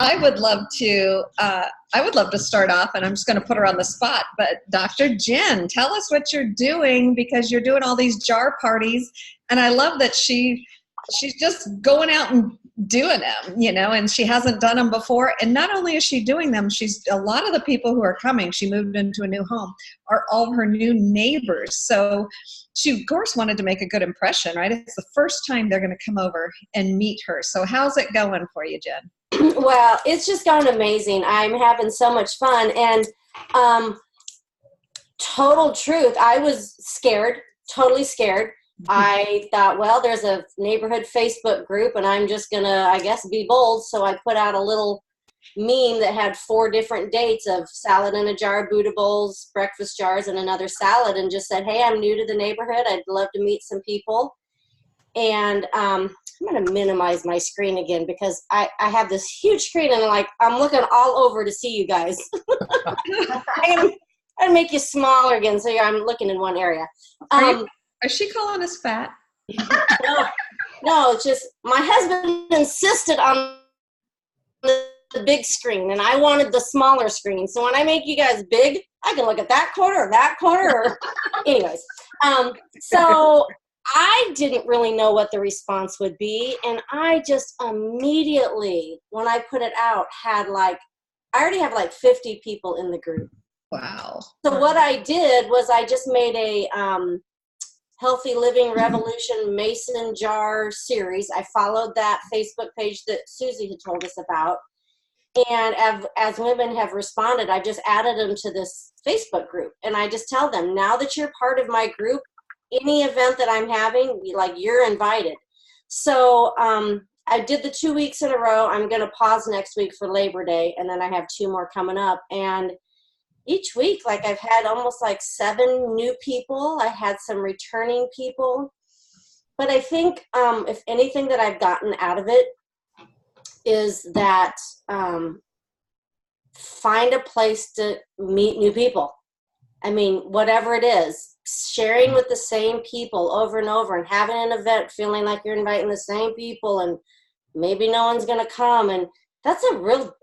I would love to. I would love to start off, and I'm just going to put her on the spot. But Dr. Jen, tell us what you're doing because you're doing all these jar parties, and I love that she's just going out and doing them, and she hasn't done them before. And not only is she doing them, she's a lot of the people who are coming. She moved into a new home are all her new neighbors. So she, of course, wanted to make a good impression, right? It's the first time they're going to come over and meet her. So how's it going for you, Jen? Well, it's just gone amazing. I'm having so much fun. And total truth, I was scared, totally scared. I thought, well, there's a neighborhood Facebook group, and I'm just going to, I guess, be bold. So I put out a little meme that had 4 different dates of salad in a jar, Buddha bowls, breakfast jars, and another salad, and just said, hey, I'm new to the neighborhood. I'd love to meet some people. And I'm going to minimize my screen again because I have this huge screen, and I'm looking all over to see you guys. I'm going to make you smaller again so I'm looking in one area. Is she calling us fat? No, it's just my husband insisted on the big screen, and I wanted the smaller screen. So when I make you guys big, I can look at that corner or that corner. Anyways, so I didn't really know what the response would be, and I just immediately, when I put it out, I already have 50 people in the group. Wow. So what I did was I just made a Healthy Living Revolution Mason Jar series. I followed that Facebook page that Susie had told us about. And as women have responded, I just added them to this Facebook group. And I just tell them, now that you're part of my group, any event that I'm having, you're invited. So I did the 2 weeks in a row. I'm going to pause next week for Labor Day, and then I have 2 more coming up. And each week, I've had almost 7 new people. I had some returning people. But I think if anything that I've gotten out of it is that find a place to meet new people. I mean, whatever it is, sharing with the same people over and over and having an event feeling like you're inviting the same people and maybe no one's going to come. And that's a real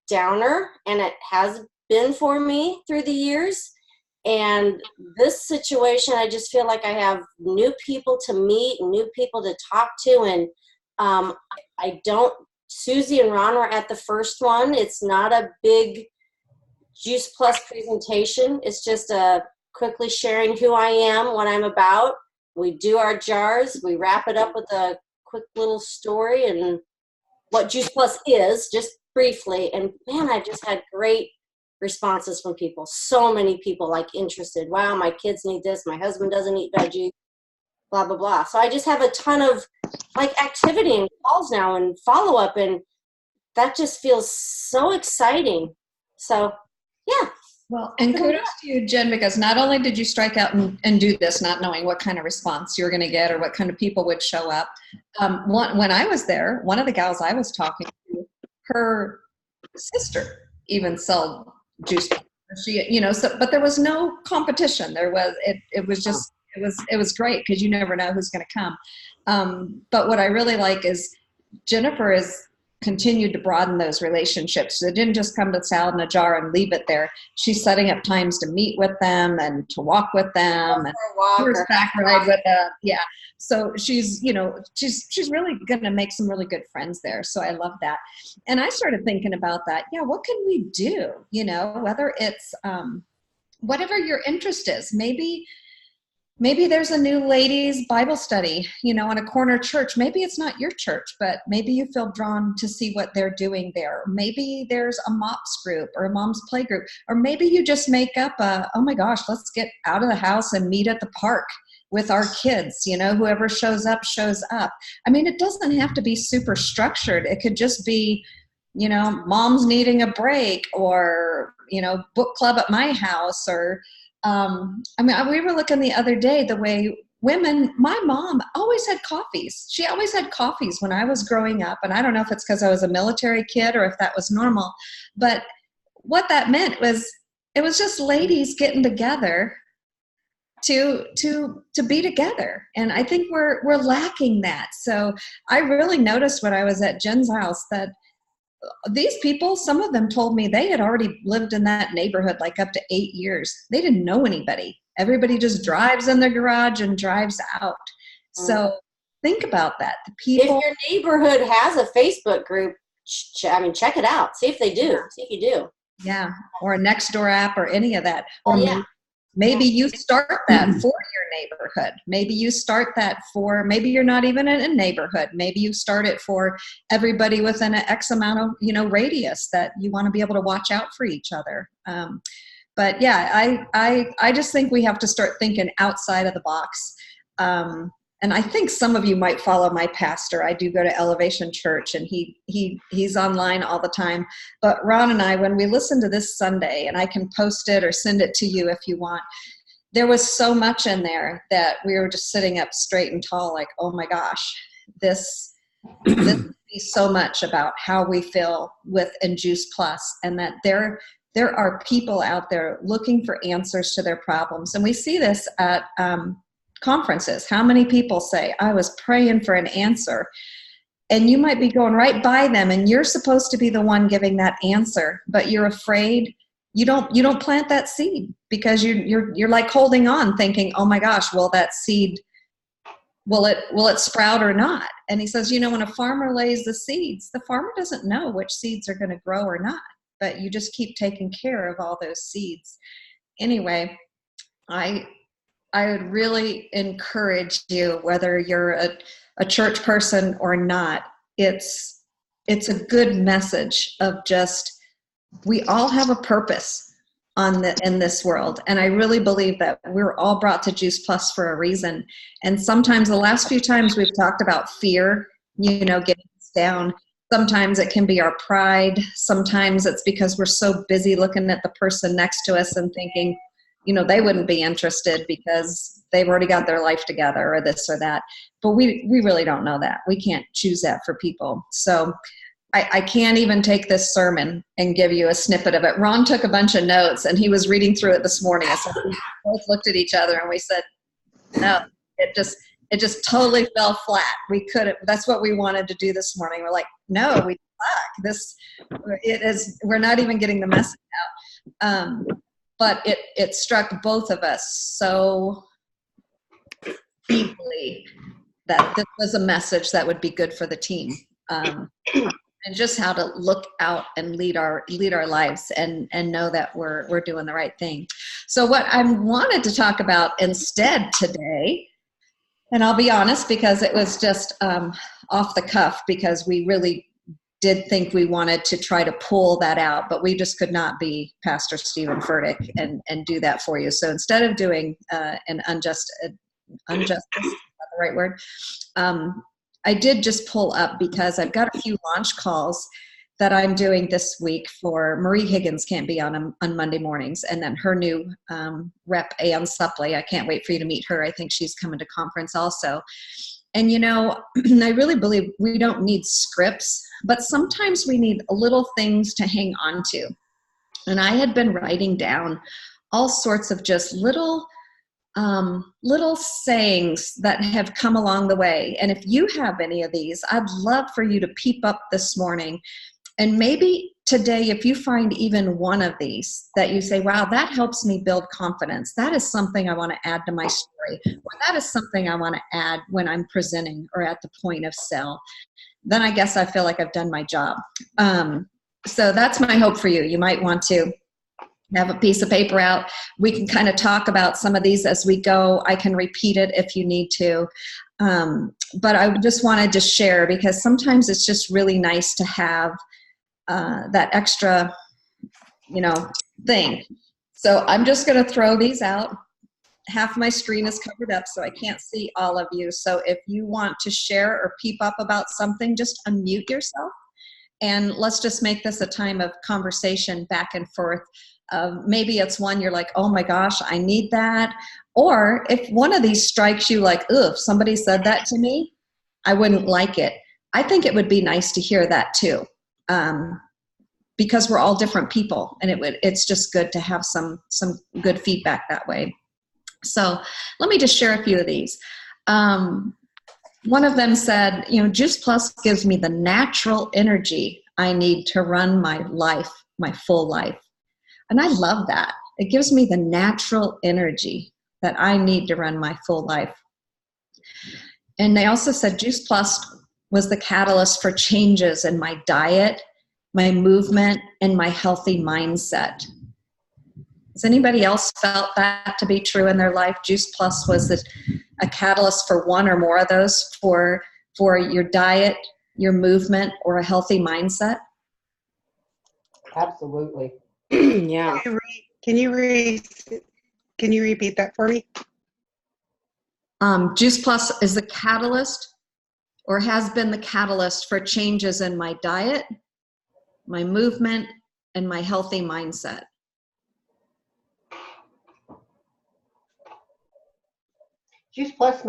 downer, and it has been for me through the years. And this situation, I just feel like I have new people to meet and new people to talk to. And Susie and Ron were at the first one. It's not a big Juice Plus presentation. It's just quickly sharing who I am, what I'm about. We do our jars. We wrap it up with a quick little story and what Juice Plus is, just briefly. And man, I've just had great responses from people. So many people interested. Wow, my kids need this. My husband doesn't eat veggies. Blah, blah, blah. So I just have a ton of activity and calls now and follow up, and that just feels so exciting. So yeah. Well, and kudos to you, Jen, because not only did you strike out and do this, not knowing what kind of response you were going to get or what kind of people would show up. When I was there, one of the gals I was talking to, her sister even sold juice. She, but there was no competition. It was great because you never know who's going to come. But what I really like is Jennifer has continued to broaden those relationships. So it didn't just come to salad in a jar and leave it there. She's setting up times to meet with them and to walk with them and horseback ride with them. Yeah. So she's really going to make some really good friends there. So I love that. And I started thinking about that. Yeah. What can we do? Whether it's whatever your interest is, Maybe there's a new ladies' Bible study, in a corner church. Maybe it's not your church, but maybe you feel drawn to see what they're doing there. Maybe there's a MOPS group or a mom's play group. Or maybe you just make up oh my gosh, let's get out of the house and meet at the park with our kids. Whoever shows up, shows up. I mean, it doesn't have to be super structured. It could just be, mom's needing a break or, book club at my house or, we were looking the other day the way women, my mom always had coffees. She always had coffees when I was growing up. And I don't know if it's because I was a military kid or if that was normal, but what that meant was it was just ladies getting together to be together. And I think we're lacking that. So I really noticed when I was at Jen's house that these people, some of them told me they had already lived in that neighborhood like up to 8 years. They didn't know anybody. Everybody just drives in their garage and drives out. So think about that. The people. If your neighborhood has a Facebook group, check it out. See if they do. See if you do. Yeah, or a Nextdoor app or any of that. Oh, Or yeah. maybe you start that for your neighborhood. Maybe you start that for, maybe you're not even in a neighborhood. Maybe you start it for everybody within an X amount of, radius that you want to be able to watch out for each other. But yeah, I just think we have to start thinking outside of the box. And I think some of you might follow my pastor. I do go to Elevation Church, and he's online all the time. But Ron and I, when we listen to this Sunday, and I can post it or send it to you if you want, there was so much in there that we were just sitting up straight and tall, like, oh my gosh, this is so much about how we feel in Juice Plus, and that there are people out there looking for answers to their problems. And we see this at conferences. How many people say, I was praying for an answer? And you might be going right by them, and you're supposed to be the one giving that answer, but you're afraid. You don't plant that seed because you're like holding on, thinking, oh my gosh, will that seed, will it sprout or not? And he says, when a farmer lays the seeds, the farmer doesn't know which seeds are going to grow or not, but you just keep taking care of all those seeds. Anyway, I would really encourage you, whether you're a church person or not, it's a good message of just, we all have a purpose in this world. And I really believe that we're all brought to Juice Plus for a reason. And sometimes, the last few times we've talked about fear, getting us down. Sometimes it can be our pride. Sometimes it's because we're so busy looking at the person next to us and thinking, they wouldn't be interested because they've already got their life together or this or that. But we really don't know that. We can't choose that for people. So I can't even take this sermon and give you a snippet of it. Ron took a bunch of notes, and he was reading through it this morning. So we both looked at each other and we said, no, it just totally fell flat. We couldn't, that's what we wanted to do this morning. We're like, no, we suck. We're not even getting the message out. But it struck both of us so deeply that this was a message that would be good for the team, and just how to look out and lead our lives and know that we're doing the right thing. So what I wanted to talk about instead today, and I'll be honest, because it was just off the cuff, because we really did think we wanted to try to pull that out, but we just could not be Pastor Stephen Furtick and do that for you. So instead of doing an injustice, is that the right word? I did just pull up, because I've got a few launch calls that I'm doing this week for Marie Higgins. Can't be on Monday mornings, and then her new rep, Ann Suppley. I can't wait for you to meet her. I think she's coming to conference also. And I really believe we don't need scripts, but sometimes we need little things to hang on to. And I had been writing down all sorts of just little sayings that have come along the way. And if you have any of these, I'd love for you to peep up this morning. And maybe today, if you find even one of these that you say, wow, that helps me build confidence, that is something I want to add to my story, or that is something I want to add when I'm presenting or at the point of sale, then I guess I feel like I've done my job. So that's my hope for you. You might want to have a piece of paper out. We can kind of talk about some of these as we go. I can repeat it if you need to. But I just wanted to share, because sometimes it's just really nice to have that extra, thing. So I'm just going to throw these out. Half my screen is covered up, so I can't see all of you. So if you want to share or peep up about something, just unmute yourself. And let's just make this a time of conversation back and forth. Maybe it's one you're like, oh my gosh, I need that. Or if one of these strikes you like, ugh, if somebody said that to me, I wouldn't like it. I think it would be nice to hear that too. Because we're all different people, and it's just good to have some good feedback that way. So let me just share a few of these. One of them said, Juice Plus gives me the natural energy I need to run my life, my full life. And I love that. It gives me the natural energy that I need to run my full life. And they also said Juice Plus was the catalyst for changes in my diet, my movement, and my healthy mindset. Has anybody else felt that to be true in their life? Juice Plus was a catalyst for one or more of those, for your diet, your movement, or a healthy mindset? Absolutely. Yeah. Can you repeat that for me? Juice Plus is the catalyst, or has been the catalyst, for changes in my diet, my movement, and my healthy mindset. Juice Plus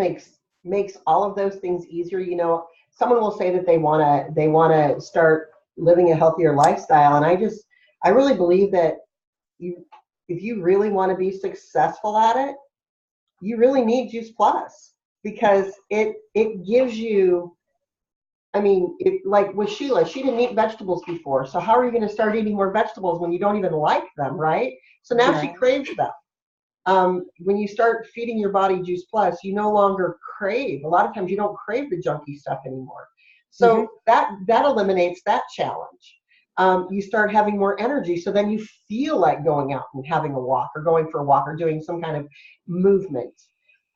makes all of those things easier. You know, someone will say that they wanna start living a healthier lifestyle, and I really believe that if you really want to be successful at it, you really need Juice Plus, because it gives you, I mean, like with Sheila, she didn't eat vegetables before. So how are you going to start eating more vegetables when you don't even like them, right? So now she craves them. When you start feeding your body Juice Plus, you no longer crave. A lot of times you don't crave the junky stuff anymore. So that eliminates that challenge. You start having more energy, so then you feel like going out and having a walk, or going for a walk, or doing some kind of movement.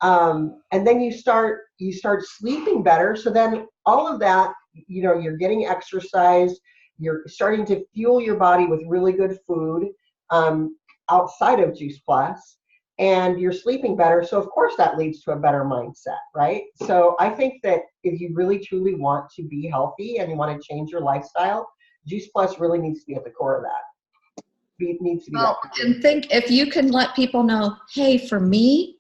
And then you start sleeping better. So then all of that, you know, you're getting exercise, you're starting to fuel your body with really good food outside of Juice Plus, and you're sleeping better. So of course that leads to a better mindset, right? So I think that if you really truly want to be healthy and you want to change your lifestyle, Juice Plus really needs to be at the core of that. It needs to be Well, and think if you can let people know, hey, for me,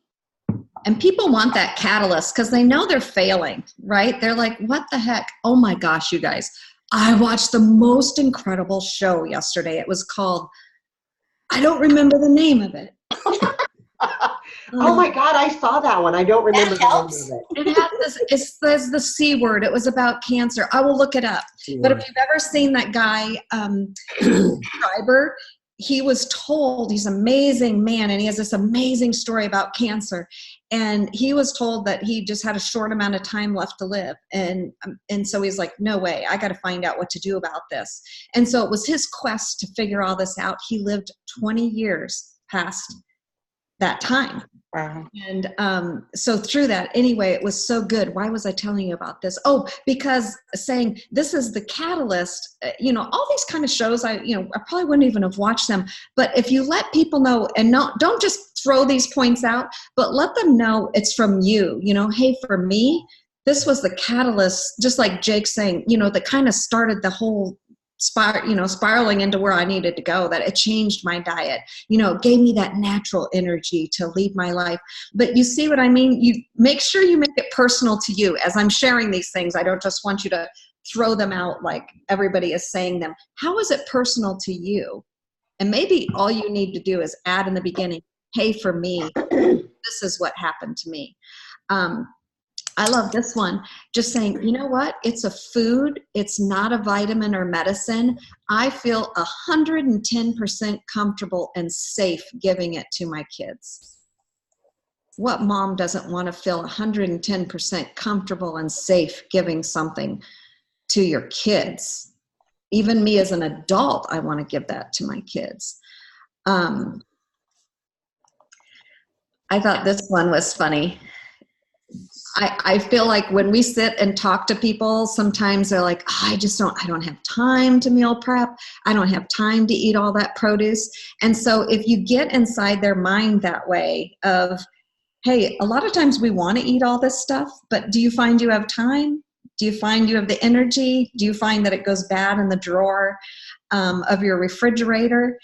and people want that catalyst because they know they're failing, right? They're like, what the heck? Oh my gosh, you guys. I watched the most incredible show yesterday. It was called, I don't remember the name of it. Oh my God, I saw that one. I don't remember the name of it. It had this, it says the C word. It was about cancer. I will look it up. But if you've ever seen that guy, Schreiber, he was told, he's an amazing man, and he has this amazing story about cancer. And he was told that he just had a short amount of time left to live. And so he's like, no way, I got to find out what to do about this. And so it was his quest to figure all this out. He lived 20 years past that time. Wow. And so through that, anyway, it was so good. Why was I telling you about this? Oh, because saying this is the catalyst, you know, all these kind of shows, I probably wouldn't even have watched them. But if you let people know, and don't just throw these points out, but let them know it's from you, you know, hey, for me, this was the catalyst, just like Jake's saying, you know, that kind of started the whole spiraling into where I needed to go, that it changed my diet, you know, gave me that natural energy to lead my life. But you see what I mean? You make sure you make it personal to you. As I'm sharing these things, I don't just want you to throw them out like everybody is saying them. How is it personal to you? And maybe all you need to do is add in the beginning, hey, for me, this is what happened to me. I love this one. Just saying, you know what? It's a food. It's not a vitamin or medicine. I feel 110% comfortable and safe giving it to my kids. What mom doesn't want to feel 110% comfortable and safe giving something to your kids? Even me as an adult, I want to give that to my kids. I thought this one was funny. I feel like when we sit and talk to people, sometimes they're like, oh, I don't have time to meal prep. I don't have time to eat all that produce. And so if you get inside their mind that way of, hey, a lot of times we want to eat all this stuff, but do you find you have time? Do you find you have the energy? Do you find that it goes bad in the drawer of your refrigerator?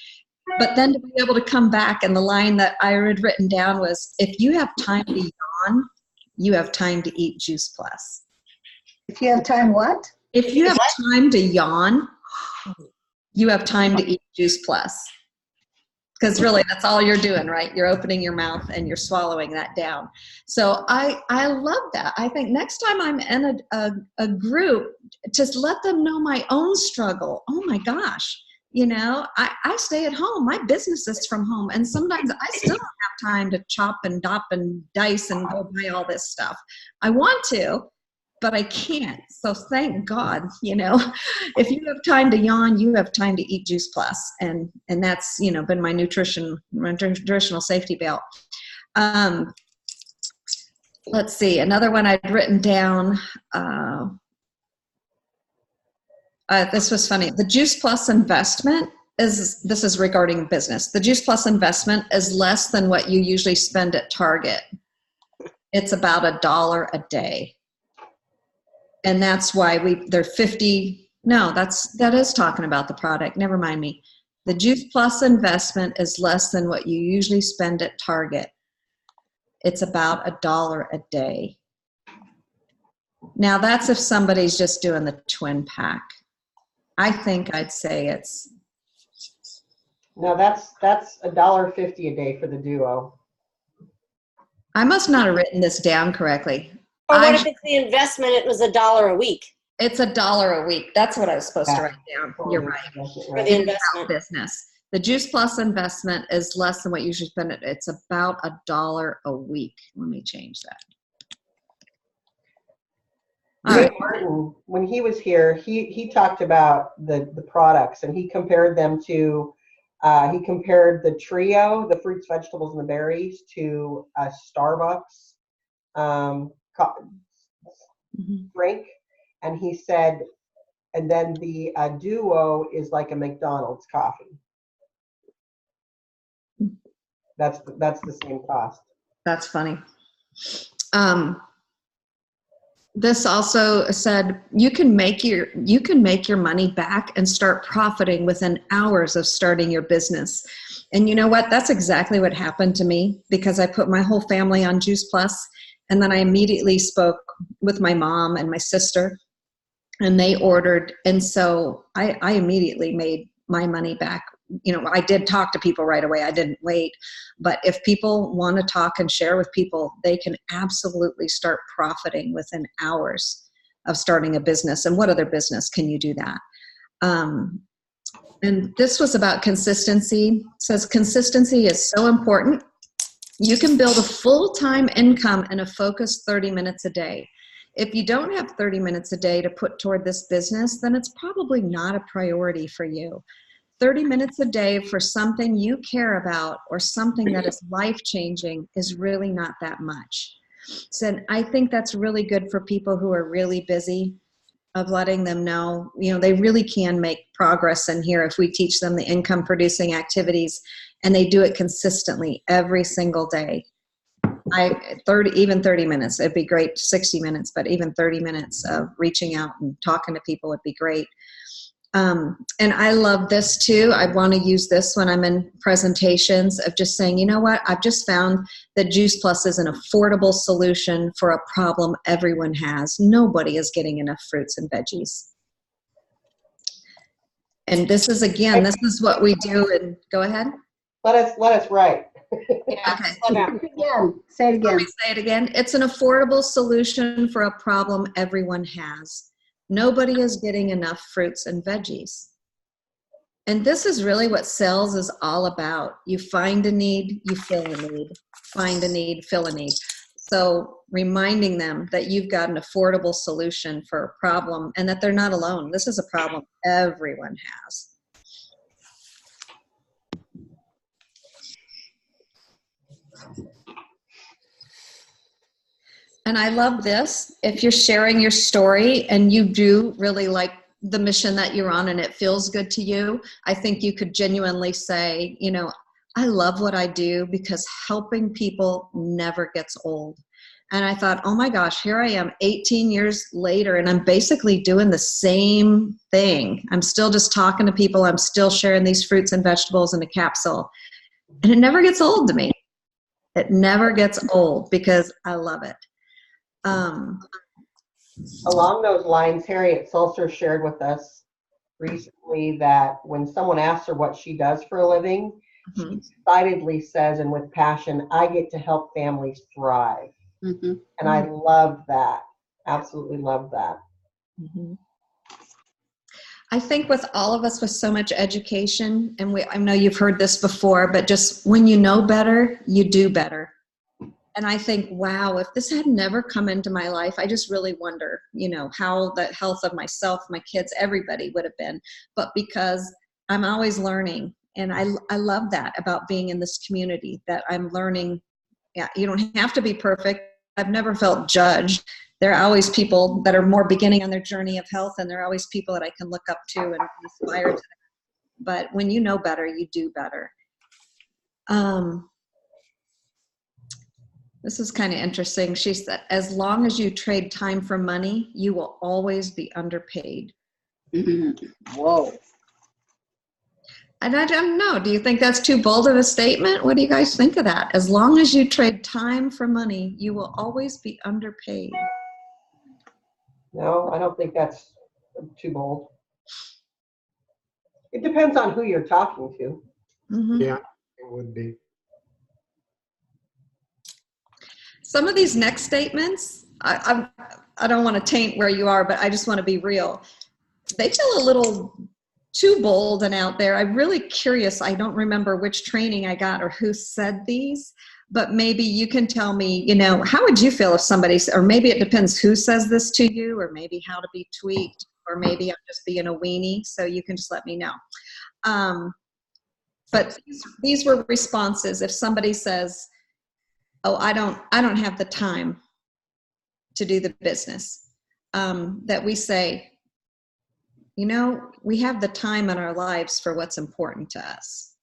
But then to be able to come back, and the line that I had written down was, if you have time to yawn, you have time to eat Juice Plus. If you have time, what? If you have time to yawn, you have time to eat Juice Plus. Because really, that's all you're doing, right? You're opening your mouth and you're swallowing that down. So I love that. I think next time I'm in a group, just let them know my own struggle. Oh my gosh, I stay at home. My business is from home, and sometimes I still don't have time to chop and dop and dice and go buy all this stuff. I want to, but I can't. So thank God, if you have time to yawn, you have time to eat Juice Plus. And that's, been my nutritional safety belt. Let's see, another one I'd written down. This was funny. The Juice Plus investment this is regarding business. The Juice Plus investment is less than what you usually spend at Target. It's about $1 a day. And that's why they're 50. No, that is talking about the product. Never mind me. The Juice Plus investment is less than what you usually spend at Target. It's about $1 a day. Now that's if somebody's just doing the twin pack. I think I'd say it's. No, that's $1.50 a day for the duo. I must not have written this down correctly. Or what if it's the investment, it was $1 a week? It's $1 a week. That's what I was supposed to write down. You're right. For the investment. Business. The Juice Plus investment is less than what you usually spend. It's about $1 a week. Let me change that. Jay Martin, when he was here, he talked about the products, and he compared them to, he compared the trio, the fruits, vegetables, and the berries, to a Starbucks drink, and he said, and then the duo is like a McDonald's coffee. That's the same cost. That's funny. This also said you can make your money back and start profiting within hours of starting your business. And you know what? That's exactly what happened to me, because I put my whole family on Juice Plus, and then I immediately spoke with my mom and my sister, and they ordered. And so I immediately made my money back. I did talk to people right away. I didn't wait. But if people want to talk and share with people, they can absolutely start profiting within hours of starting a business. And what other business can you do that? And this was about consistency. It says consistency is so important. You can build a full-time income in a focused 30 minutes a day. If you don't have 30 minutes a day to put toward this business, then it's probably not a priority for you. 30 minutes a day for something you care about or something that is life-changing is really not that much. So I think that's really good for people who are really busy, of letting them know, they really can make progress in here if we teach them the income producing activities and they do it consistently every single day. 30 minutes, it'd be great. 60 minutes, but even 30 minutes of reaching out and talking to people would be great. And I love this too. I want to use this when I'm in presentations of just saying, you know what, I've just found that Juice Plus is an affordable solution for a problem everyone has. Nobody is getting enough fruits and veggies. And this is, again, this is what we do. And go ahead. Let us write. Yeah. Okay. Say it again. Let me say it again. It's an affordable solution for a problem everyone has. Nobody is getting enough fruits and veggies. And this is really what sales is all about. You find a need, you fill a need. Find a need, fill a need. So reminding them that you've got an affordable solution for a problem and that they're not alone. This is a problem everyone has. And I love this. If you're sharing your story and you do really like the mission that you're on and it feels good to you, I think you could genuinely say, I love what I do because helping people never gets old. And I thought, oh my gosh, here I am 18 years later and I'm basically doing the same thing. I'm still just talking to people. I'm still sharing these fruits and vegetables in a capsule. And it never gets old to me. It never gets old because I love it. Along those lines, Harriet Sulzer shared with us recently that when someone asks her what she does for a living, Mhm. She decidedly says, and with passion, I get to help families thrive. Mm-hmm. And I love that. Absolutely love that. Mhm. I think with all of us with so much education, and I know you've heard this before, but just when you know better, you do better. And I think, wow, if this had never come into my life, I just really wonder, how the health of myself, my kids, everybody would have been. But because I'm always learning, and I love that about being in this community, that I'm learning. Yeah, you don't have to be perfect. I've never felt judged. There are always people that are more beginning on their journey of health, and there are always people that I can look up to and aspire to. But when you know better, you do better. This is kind of interesting. She said, as long as you trade time for money, you will always be underpaid. Mm-hmm. Whoa. And I don't know. Do you think that's too bold of a statement? What do you guys think of that? As long as you trade time for money, you will always be underpaid. No, I don't think that's too bold. It depends on who you're talking to. Mm-hmm. Yeah, it would be. Some of these next statements, I don't want to taint where you are, but I just want to be real. They feel a little too bold and out there. I'm really curious. I don't remember which training I got or who said these, but maybe you can tell me, how would you feel if somebody, or maybe it depends who says this to you, or maybe how to be tweaked, or maybe I'm just being a weenie, so you can just let me know. But these were responses. If somebody says, oh, I don't have the time to do the business, that we say, we have the time in our lives for what's important to us.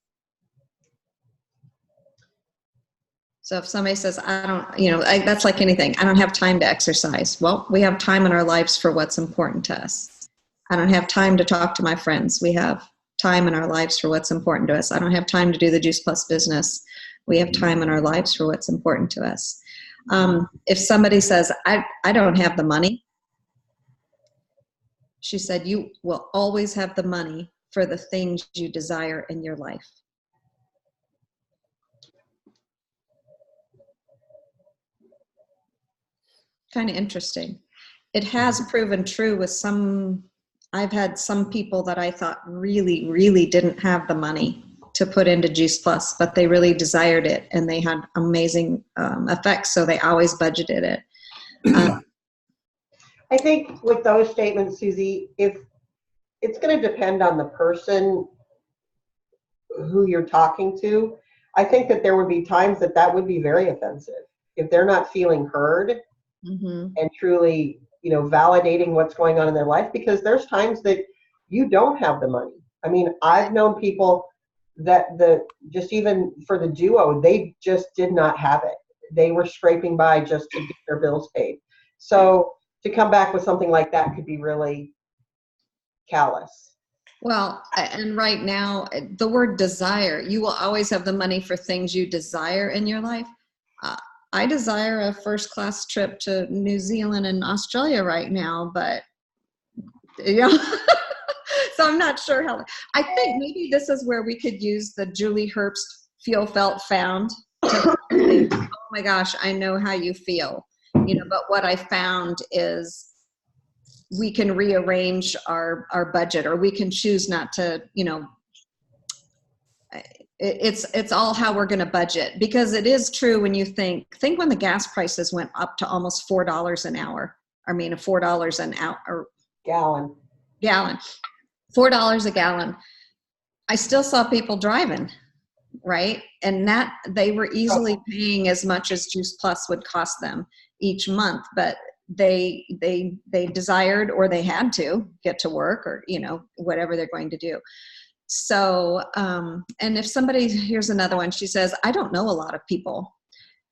So if somebody says, I don't, that's like anything. I don't have time to exercise. Well, we have time in our lives for what's important to us. I don't have time to talk to my friends. We have time in our lives for what's important to us. I don't have time to do the Juice Plus business. We have time in our lives for what's important to us. If somebody says, I don't have the money, she said, you will always have the money for the things you desire in your life. Kind of interesting. It has proven true with I've had some people that I thought really, really didn't have the money to put into Juice Plus, but they really desired it and they had amazing effects, so they always budgeted it. I think with those statements, Susie, if it's going to depend on the person who you're talking to, I think that there would be times that would be very offensive if they're not feeling heard and truly, validating what's going on in their life, because there's times that you don't have the money. I mean, I've known people that just even for the duo, they just did not have it. They were scraping by just to get their bills paid. So to come back with something like that could be really callous. Well, and right now, the word desire, you will always have the money for things you desire in your life. I desire a first-class trip to New Zealand and Australia right now, but, so I'm not sure how. I think maybe this is where we could use the Julie Herbst feel, felt, found. To think, oh my gosh, I know how you feel, but what I found is we can rearrange our budget, or we can choose not to, it's all how we're going to budget, because it is true when you think when the gas prices went up to almost $4 an hour. I mean, $4 an hour or gallon, $4 a gallon. I still saw people driving, right? And that they were easily paying as much as Juice Plus would cost them each month, but they desired, or they had to get to work, or whatever they're going to do. So and if somebody, here's another one, she says, I don't know a lot of people,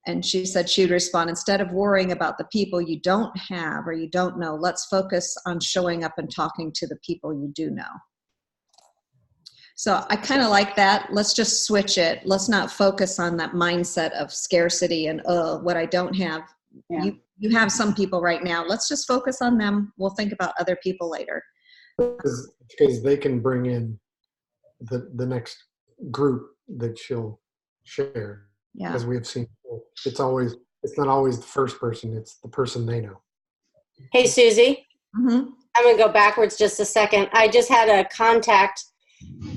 and she said she would respond, instead of worrying about the people you don't have or you don't know, let's focus on showing up and talking to the people you do know. So I kind of like that. Let's just switch it. Let's not focus on that mindset of scarcity and what I don't have. Yeah. You have some people right now. Let's just focus on them. We'll think about other people later. Because they can bring in the next group that she'll share. Yeah. As we have seen, it's not always the first person, it's the person they know. Hey, Susie. Mm-hmm. I'm going to go backwards just a second. I just had a contact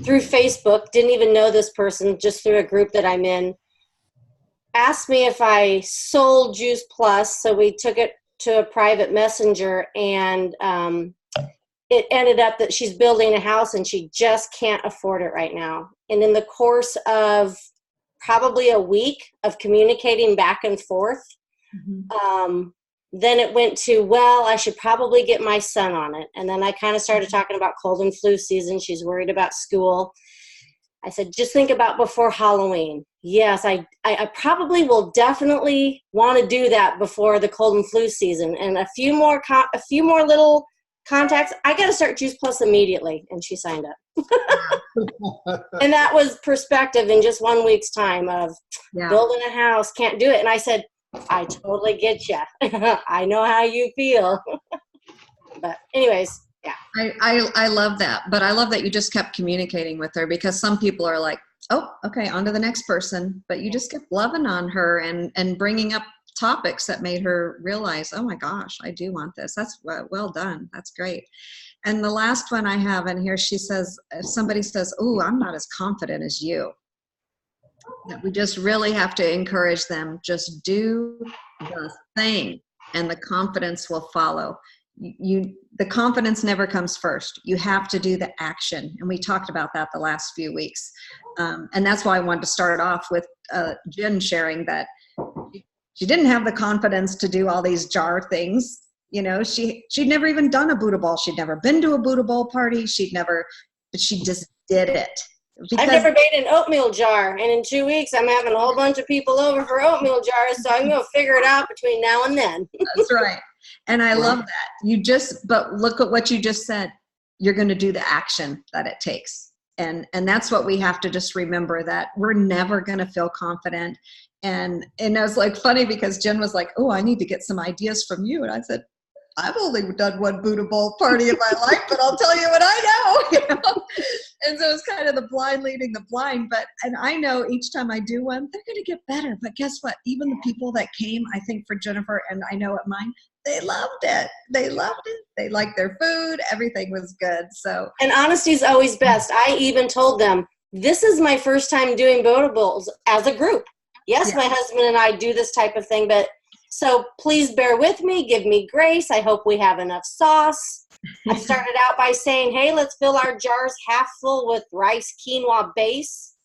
through Facebook, didn't even know this person, just through a group that I'm in, asked me if I sold Juice Plus, so we took it to a private messenger, and it ended up that she's building a house and she just can't afford it right now. And in the course of probably a week of communicating back and forth, then it went to, well, I should probably get my son on it. And then I kind of started talking about cold and flu season. She's worried about school. I said, just think about before Halloween. Yes, I probably will definitely want to do that before the cold and flu season. And a few more little contacts. I got to start Juice Plus immediately. And she signed up. And that was perspective in just 1 week's time of building a house, can't do it. And I said, I totally get you. I know how you feel. But anyways, yeah. I love that. But I love that you just kept communicating with her, because some people are like, oh, okay, on to the next person. But you just kept loving on her and bringing up topics that made her realize, oh my gosh, I do want this. That's well done. That's great. And the last one I have in here, she says, if somebody says, oh, I'm not as confident as you, that we just really have to encourage them, just do the thing and the confidence will follow. The confidence never comes first. You have to do the action. And we talked about that the last few weeks. And that's why I wanted to start off with Jen sharing that she didn't have the confidence to do all these jar things. You know, she'd never even done a Buddha ball. She'd never been to a Buddha ball party. But she just did it. I've never made an oatmeal jar, and in 2 weeks I'm having a whole bunch of people over for oatmeal jars, so I'm going to figure it out between now and then. That's right. And I love that. But look at what you just said. You're going to do the action that it takes. And that's what we have to just remember, that we're never going to feel confident. And it was like funny because Jen was like, oh, I need to get some ideas from you. And I said, I've only done one Buddha bowl party in my life, but I'll tell you what I know. You know? And so it's kind of the blind leading the blind. And I know each time I do one, they're going to get better. But guess what? Even the people that came, I think for Jennifer, and I know at mine, they loved it. They loved it. They liked their food. Everything was good. So, and honesty is always best. I even told them, this is my first time doing Buddha bowls as a group. Yes, my husband and I do this type of thing, but so please bear with me, give me grace. I hope we have enough sauce. I started out by saying, hey, let's fill our jars half full with rice quinoa base.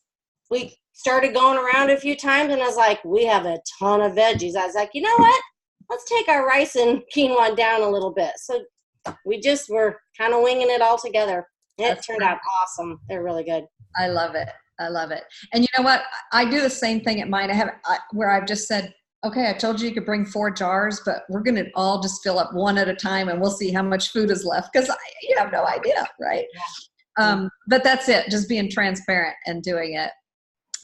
We started going around a few times, and I was like, we have a ton of veggies. I was like, you know what? Let's take our rice and quinoa down a little bit. So we just were kind of winging it all together. It turned out awesome. They're really good. I love it. I love it. And you know what? I do the same thing at mine. Where I've just said, okay, I told you could bring 4 jars, but we're going to all just fill up one at a time, and we'll see how much food is left, because you have no idea, right? Yeah. But that's it, just being transparent and doing it.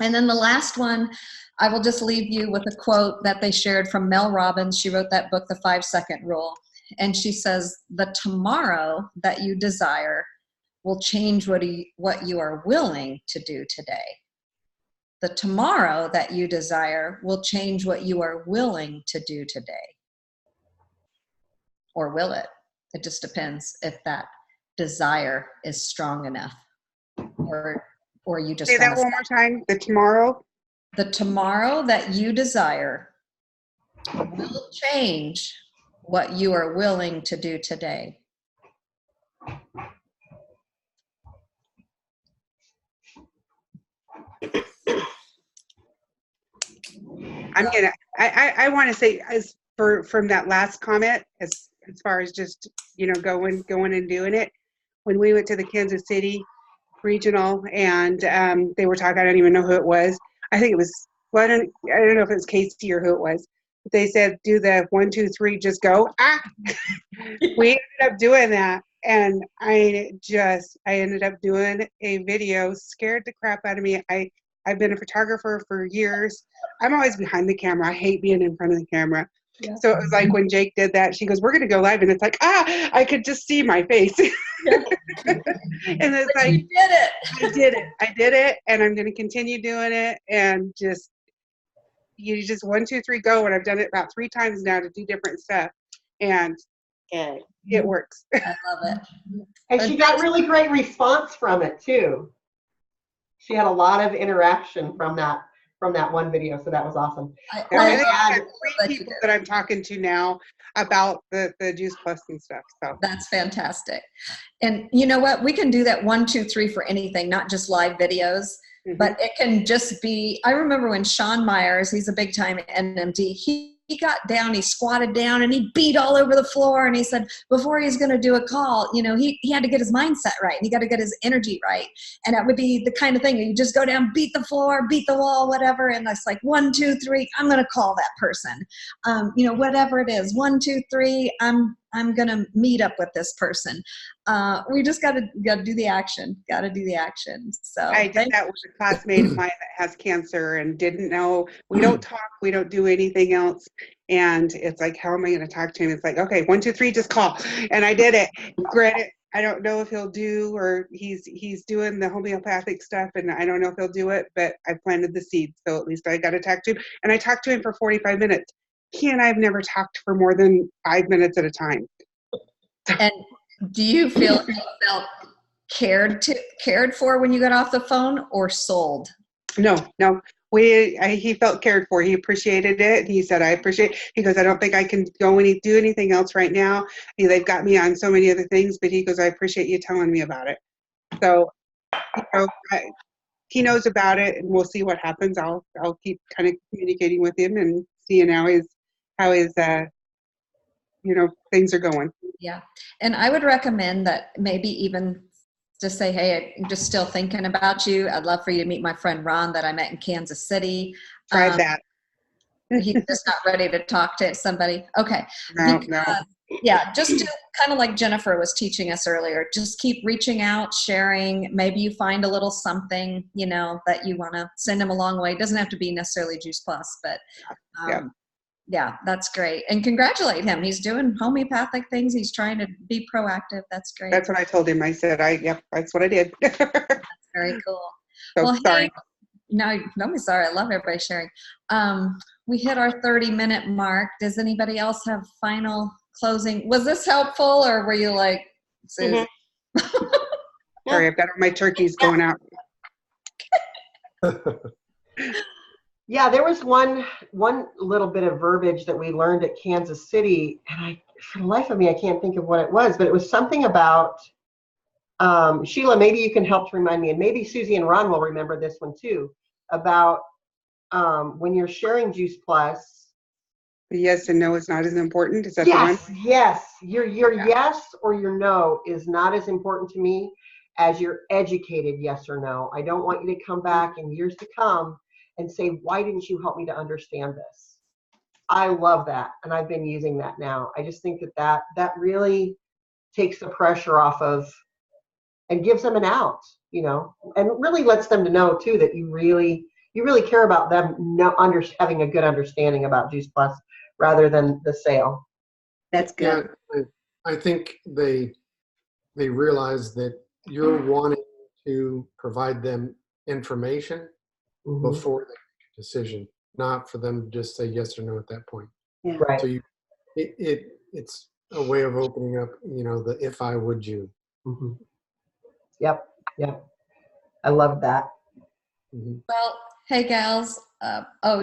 And then the last one, I will just leave you with a quote that they shared from Mel Robbins. She wrote that book, The 5-Second Rule. And she says, the tomorrow that you desire will change what you are willing to do today. The tomorrow that you desire will change what you are willing to do today. Or will it? It just depends if that desire is strong enough. Or you just say that one more time. The tomorrow that you desire will change what you are willing to do today. I want to say, as from that last comment, as far as just, going and doing it, when we went to the Kansas City regional, and they were talking, I don't even know who it was. I think it was, I don't know if it was Casey or who it was. But they said, do the 1, 2, 3, just go. We ended up doing that. And I ended up doing a video, scared the crap out of me. I've been a photographer for years. I'm always behind the camera. I hate being in front of the camera. Yeah. So it was like when Jake did that, she goes, "We're going to go live." And it's like, I could just see my face. Yeah. And it's But like, you did it. I did it. And I'm going to continue doing it. And just, you just 1, 2, 3, go. And I've done it about 3 times now to do different stuff. And Good. it works. I love it. And she got really great response from it too. She had a lot of interaction from that one video, so that was awesome. I I love think I have that 3 you people did. that I'm talking to now about the Juice Plus and stuff. So That's fantastic. And you know what? We can do that 1, 2, 3 for anything, not just live videos, but it can just be, I remember when Sean Myers, he's a big time NMD, he got down, he squatted down and he beat all over the floor. And he said, before he's going to do a call, you know, he had to get his mindset right. He got to get his energy right. And that would be the kind of thing, you just go down, beat the floor, beat the wall, whatever. And that's like 1, 2, 3, I'm going to call that person. You know, whatever it is, 1, 2, 3, I'm going to meet up with this person. We just got to do the action. Got to do the action. So I did that with a classmate of mine that has cancer and didn't know. We don't talk. We don't do anything else. And it's like, how am I going to talk to him? It's like, okay, 1, 2, 3, just call. And I did it. Granted, I don't know if he'll do, or he's doing the homeopathic stuff, and I don't know if he'll do it, but I planted the seed. So at least I got to talk to him. And I talked to him for 45 minutes. He and I have never talked for more than 5 minutes at a time. And do you feel you felt cared for when you got off the phone, or sold? No. He felt cared for. He appreciated it. He said, I appreciate it. He goes, I don't think I can do anything else right now. They've got me on so many other things, but he goes, I appreciate you telling me about it. So, you know, he knows about it, and we'll see what happens. I'll keep kind of communicating with him and seeing how his you know, things are going. Yeah. And I would recommend that maybe even just say, hey, I'm just still thinking about you. I'd love for you to meet my friend Ron that I met in Kansas City. Try that. He's just not ready to talk to somebody. Okay. No. Yeah, just do kind of like Jennifer was teaching us earlier. Just keep reaching out, sharing. Maybe you find a little something, you know, that you want to send him a long way. It doesn't have to be necessarily Juice Plus, but yeah, that's great. And congratulate him. He's doing homeopathic things. He's trying to be proactive. That's great. That's what I told him. I said, that's what I did. That's very cool. So Well, sorry. hey, no, don't be sorry. I love everybody sharing. We hit our 30-minute mark. Does anybody else have final closing? Was this helpful, or were you like, Susie? Sorry, I've got all my turkeys going out. Yeah, there was one little bit of verbiage that we learned at Kansas City, and for the life of me, I can't think of what it was, but it was something about, Sheila, maybe you can help to remind me, and maybe Susie and Ron will remember this one too, about when you're sharing Juice Plus. Yes and no is not as important. Is that the one? Yes. Your yes or your no is not as important to me as your educated yes or no. I don't want you to come back in years to come and say, why didn't you help me to understand this? I love that, and I've been using that now. I just think that really takes the pressure off of, and gives them an out, you know, and really lets them to know too that you really care about them having a good understanding about Juice Plus rather than the sale. That's good. Yeah, I think they realize that you're wanting to provide them information before they make a decision, not for them to just say yes or no at that point. Yeah. Right. So it's a way of opening up, you know, the if I would you. Yep. I love that. Well, hey, gals.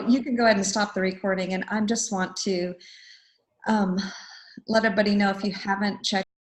You can go ahead and stop the recording. And I just want to let everybody know, if you haven't checked